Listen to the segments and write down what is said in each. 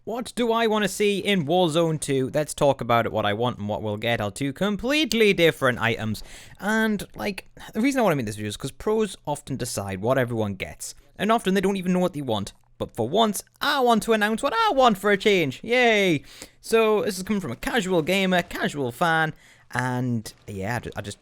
What do I want to see in Warzone 2? Let's talk about it. What I want and what we'll get are two completely different items. And, like, the reason I want to make this video is because pros often decide what everyone gets. And often they don't even know what they want. But for once, I want to announce what I want for a change. Yay! So, this is coming from a casual gamer, casual fan. And, yeah, I just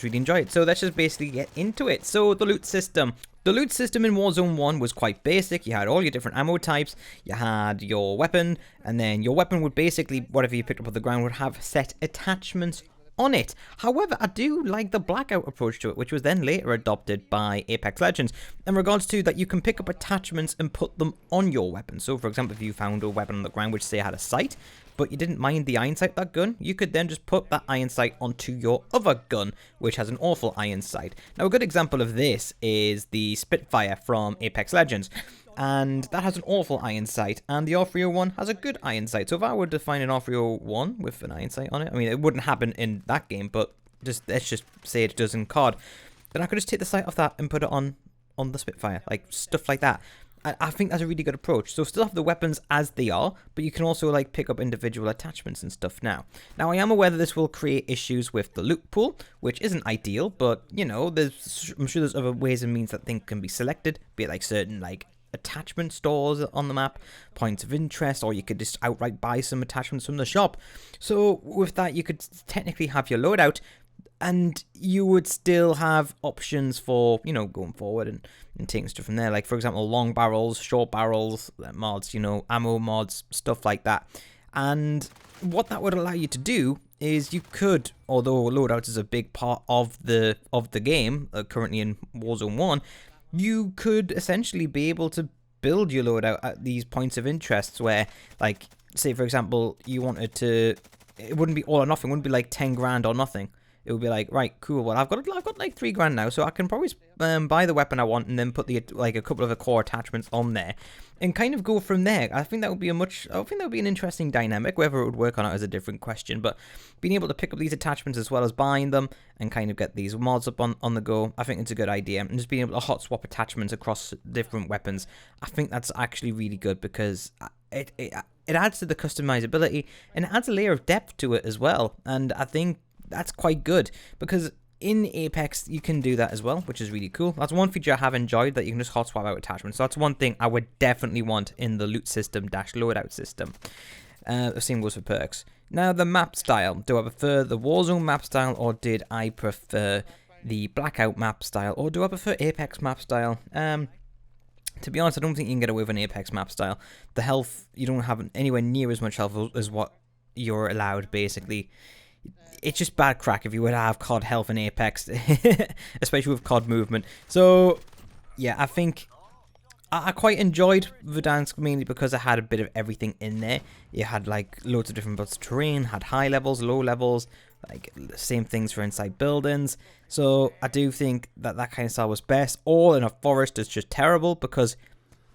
really enjoy it. So let's just basically get into it. So the loot system. The loot system in Warzone 1 was quite basic. You had all your different ammo types, you had your weapon, and then your weapon would basically, whatever you picked up off the ground, would have set attachments on it. However, I do like the blackout approach to it, which was then later adopted by Apex Legends, in regards to that you can pick up attachments and put them on your weapon. So for example, if you found a weapon on the ground which say had a sight, but you didn't mind the iron sight of that gun, you could then just put that iron sight onto your other gun, which has an awful iron sight. Now, a good example of this is the Spitfire from Apex Legends, and that has an awful iron sight, and the R301 has a good iron sight. So if I were to find an R301 with an iron sight on it, I mean, it wouldn't happen in that game, but let's just say it does in COD, then I could just take the sight off that and put it on the Spitfire, like stuff like that. I think that's a really good approach. So still have the weapons as they are, but you can also like pick up individual attachments and stuff now. Now I am aware that this will create issues with the loot pool, which isn't ideal, but you know, I'm sure there's other ways and means that things can be selected, be it like certain like attachment stores on the map, points of interest, or you could just outright buy some attachments from the shop. So with that, you could technically have your loadout, and you would still have options for, you know, going forward and taking stuff from there. Like, for example, long barrels, short barrels, mods, you know, ammo mods, stuff like that. And what that would allow you to do is you could, although loadouts is a big part of the game, currently in Warzone 1, you could essentially be able to build your loadout at these points of interest where, like, say, for example, you wanted to, it wouldn't be all or nothing, it wouldn't be like 10 grand or nothing. It would be like, right, cool, well, I've got like 3 grand now, so I can probably buy the weapon I want and then put the like a couple of the core attachments on there and kind of go from there. I think that would be an interesting dynamic. Whether it would work or not is a different question, but being able to pick up these attachments as well as buying them and kind of get these mods up on the go, I think it's a good idea. And just being able to hot swap attachments across different weapons, I think that's actually really good because it adds to the customizability and it adds a layer of depth to it as well. And I think that's quite good because in Apex you can do that as well, which is really cool. That's one feature I have enjoyed, that you can just hot swap out attachments. So that's one thing I would definitely want in the loot system / loadout system. The same goes for perks. Now the map style. Do I prefer the Warzone map style, or did I prefer the Blackout map style, or do I prefer Apex map style? To be honest, I don't think you can get away with an Apex map style. The health, you don't have anywhere near as much health as what you're allowed, basically. It's just bad crack if you were to have COD health in Apex, especially with COD movement. So, yeah, I think I quite enjoyed Verdansk mainly because I had a bit of everything in there. You had like loads of different bits of terrain, had high levels, low levels, like the same things for inside buildings. So I do think that kind of style was best. All in a forest is just terrible because,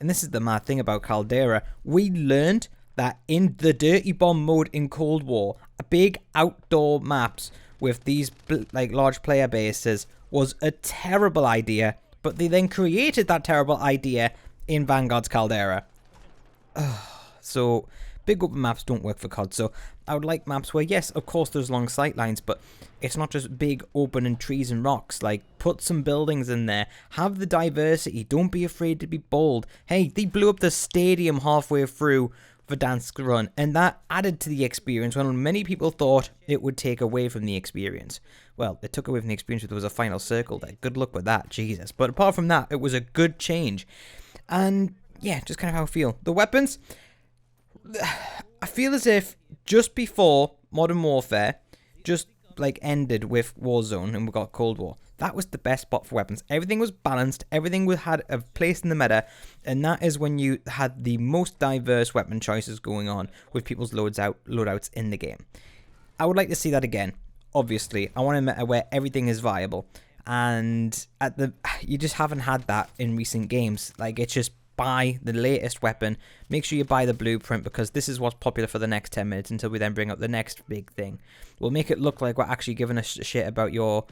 and this is the mad thing about Caldera, we learned that in the Dirty Bomb mode in Cold War, big outdoor maps with these like large player bases was a terrible idea, but they then created that terrible idea in Vanguard's Caldera. So big open maps don't work for COD. So I would like maps where, yes, of course there's long sight lines, but it's not just big open and trees and rocks. Like, put some buildings in there, have the diversity, don't be afraid to be bold. Hey, they blew up the stadium halfway through Verdansk run, and that added to the experience when many people thought it would take away from the experience. Well, it took away from the experience if there was a final circle there. Good luck with that, Jesus. But apart from that, it was a good change. And yeah, just kind of how I feel. The weapons, I feel as if just before Modern Warfare just like ended with Warzone and we got Cold War, that was the best spot for weapons. Everything was balanced, everything had a place in the meta, and that is when you had the most diverse weapon choices going on with people's loadouts in the game. I would like to see that again. Obviously, I want a meta where everything is viable, and you just haven't had that in recent games. Like, it's just buy the latest weapon, make sure you buy the blueprint because this is what's popular for the next 10 minutes until we then bring up the next big thing. We'll make it look like we're actually giving a shit about your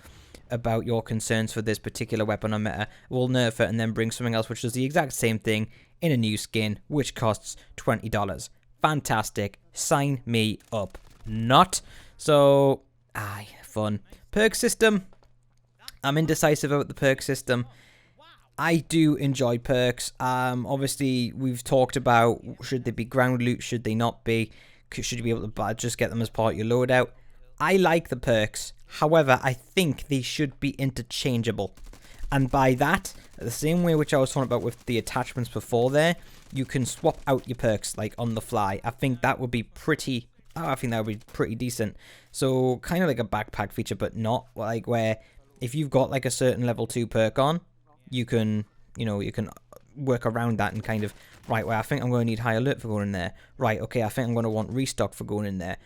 concerns for this particular weapon or meta. We'll nerf it and then bring something else which does the exact same thing in a new skin, which costs $20. fantastic. Sign me up. Not. So, fun. Perk system. I'm indecisive about the perk system. I do enjoy perks. Obviously, we've talked about should they be ground loot, should they not be? Should you be able to just get them as part of your loadout? I like the perks. However, I think they should be interchangeable. And by that, the same way which I was talking about with the attachments before there, you can swap out your perks like on the fly. I think that would be pretty... I think that would be pretty decent. So, kind of like a backpack feature, but not like where if you've got like a certain level 2 perk on, you can, you can work around that and kind of, right, well, I think I'm going to need high alert for going in there. Right, okay, I think I'm going to want restock for going in there.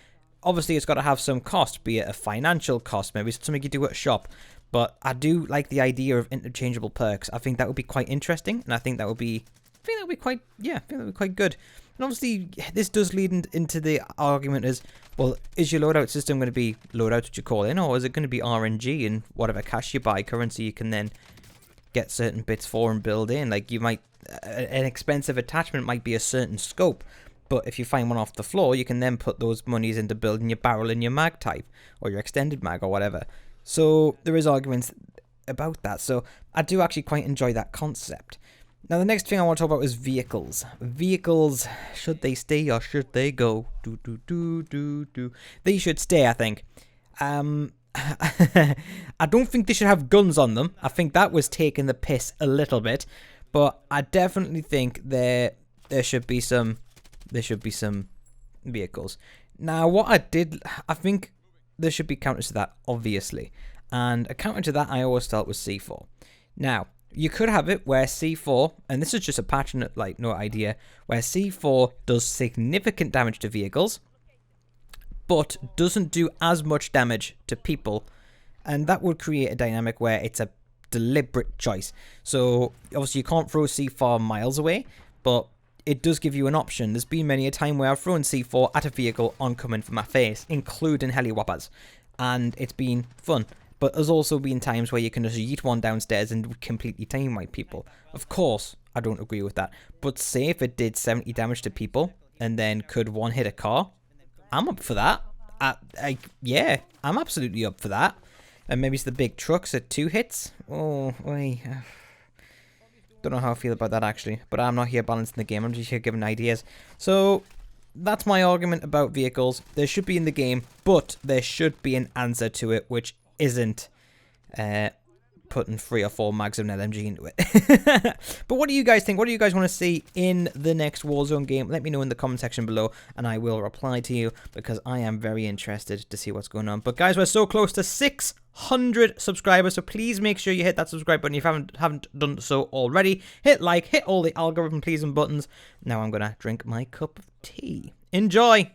Obviously, it's got to have some cost, be it a financial cost, maybe it's something you do at a shop. But I do like the idea of interchangeable perks. I think that would be quite interesting, and I think that would be, quite good. And obviously, this does lead into the argument as, well, is your loadout system going to be loadout what you call in, or is it going to be RNG and whatever cash you buy, currency you can then get certain bits for and build in? Like, you might, an expensive attachment might be a certain scope, but if you find one off the floor, you can then put those monies into building your barrel and your mag type, or your extended mag, or whatever. So, there is arguments about that. So, I do actually quite enjoy that concept. Now, the next thing I want to talk about is vehicles. Vehicles, should they stay or should they go? They should stay, I think. I don't think they should have guns on them. I think that was taking the piss a little bit. But I definitely think there should be some vehicles. Now, I think there should be counters to that, obviously. And a counter to that I always felt was C4. Now, you could have it where C4, and this is just a patch, like, no idea, where C4 does significant damage to vehicles, but doesn't do as much damage to people, and that would create a dynamic where it's a deliberate choice. So, obviously, you can't throw C4 miles away, but it does give you an option. There's been many a time where I've thrown C4 at a vehicle oncoming for my face, including heli-whoppers, and it's been fun. But there's also been times where you can just yeet one downstairs and completely time-wipe people. Of course, I don't agree with that. But say if it did 70 damage to people and then could one hit a car, I'm up for that. Yeah, I'm absolutely up for that. And maybe it's the big trucks at 2 hits. Oh, wait. Don't know how I feel about that, actually. But I'm not here balancing the game. I'm just here giving ideas. So, that's my argument about vehicles. There should be in the game, but there should be an answer to it, which isn't putting 3 or 4 mags of an LMG into it. But what do you guys think? What do you guys want to see in the next Warzone game? Let me know in the comment section below, and I will reply to you, because I am very interested to see what's going on. But guys, we're so close to 600 subscribers, so please make sure you hit that subscribe button if you haven't done so already. Hit like, hit all the algorithm pleasing buttons. Now I'm going to drink my cup of tea. Enjoy!